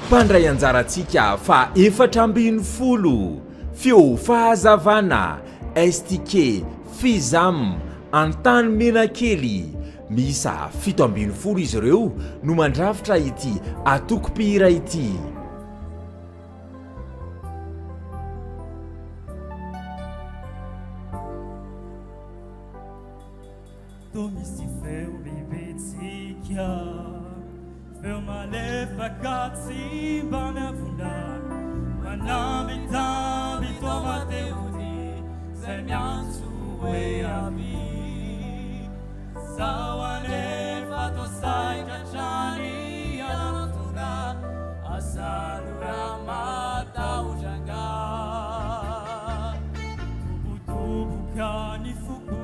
Pandray anjarantsika fa 470 feo fahazavana estike fizam antany menakely misa 740 izy ireo no mandrafitra ity atokopihira ity. Misy feo bebetsika feo malefaka tsy mba miavondana manambitamby toa matevody zay miantso hoe avy zao anefa tosaika trany anatona asalora matahotranga tubutubuka ny foko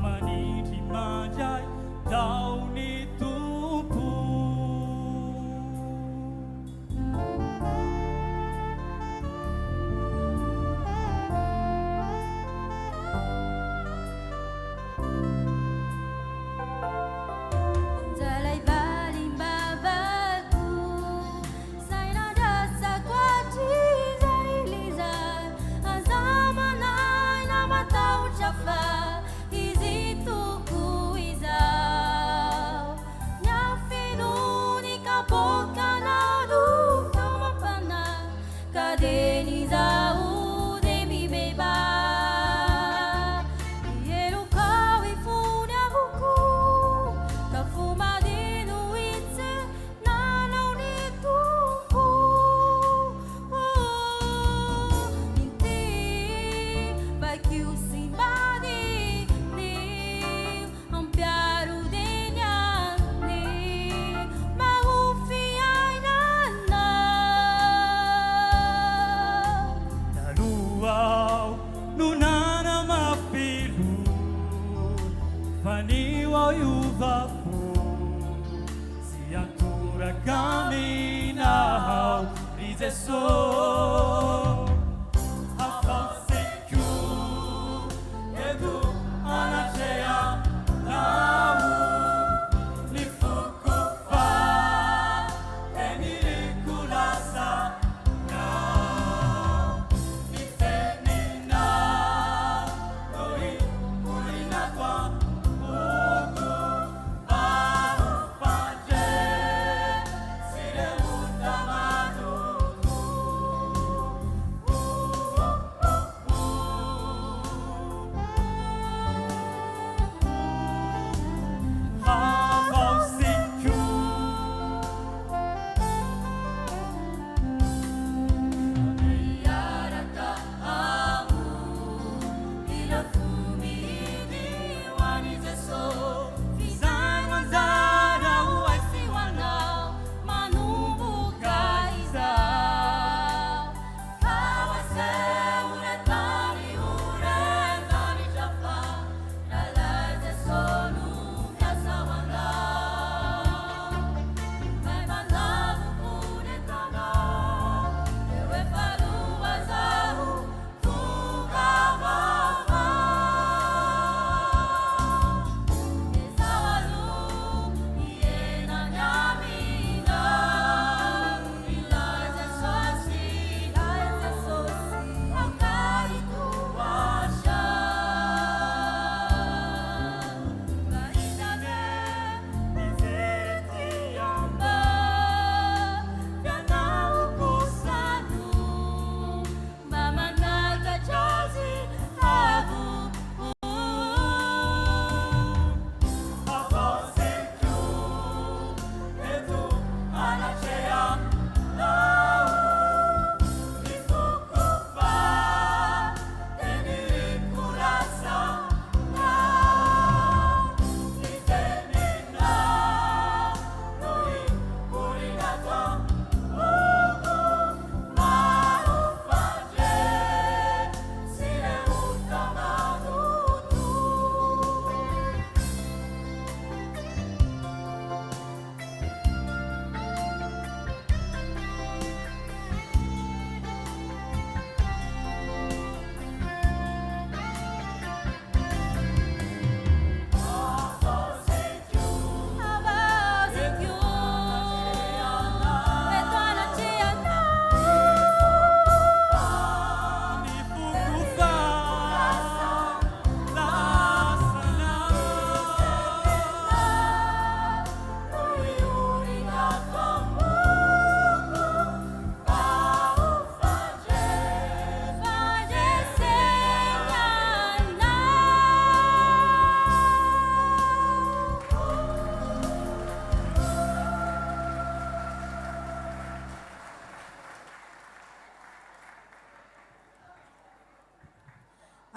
manitry mandray tao ny tompo Zalay balimbavako sainadasako atrizay lizay azamanay na matahotra fa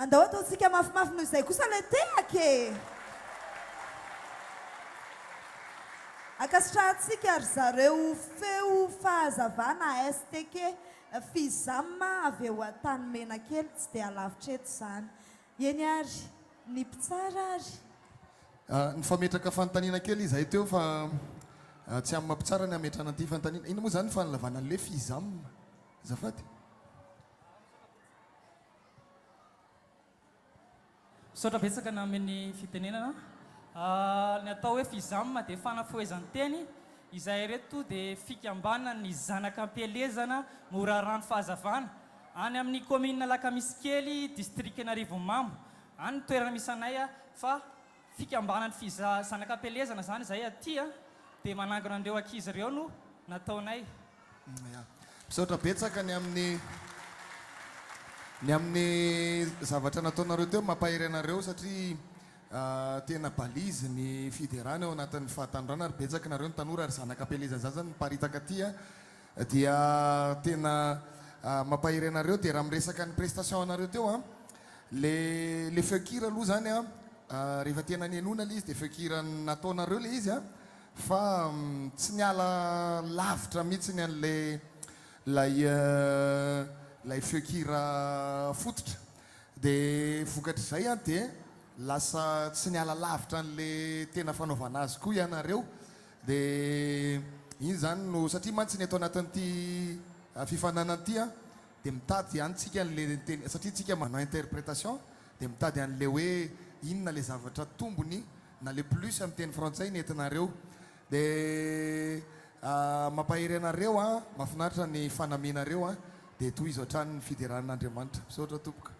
andao ataontsika mafimafy noho izay kosa le tehake akasitrahantsika ry zareo feo fahazavana STK fizama avy eo an-tany mena kely tsy dia alavitra eto izany eny ary ny mpitsara ary ny fametraka fanontaniana kely izahay teo fa tsy amin'ny mampitsara ny ametrana an'ity fanontaniana ino moa zany fanalavana an'le fizama zafady misaotra betsaka na amin'ny fitenenana ny atao hoe fizama dia fanafoezan-teny izay reto dia fikambanana ny zanaka ampelezana mora rano fahazavana any amin'ny commune Lakamisy kely districtna Rivomamo any ny toerana misy anay fa fikambanany zanaka ampelezana zany zay aty dia manangona andreo ankizy ireo no nataonay misaotra betsaka ny amin'ny zavatra nataonareo teo mampahiranareo satria tena balizy ny fiderana eo anatin'ny fahatandrana ary betsaka nareo ny tanora ary zanaka ampelezana zany zany miparitaka aty dia tena mampahiranareo dia raha miresaka ny prestation anareo teo le feokira aloha zany rehefa tena nianona le izy dia feokira nataonareo le izy fa tsy niala lavitra mihitsy ny an'le lay feokira fototra dia vokatr'izay dia lasa tsy niala lavitra an'le tena fanaovana azy koa ianareo dia iny zany no satria mantsy ny atao anatin'ity fifananan'ity dia mitady antsika an'le teny satria tsika manao interprétation dia mitady an'le hoe inona le zavatra tombony na le plus amin'ny teny frantsay nentinareo dia mampahery anareo mahafinaritra ny fanamenareo dia toy izy ohatrany ny fideran'Andriamanitra misaotra tompoka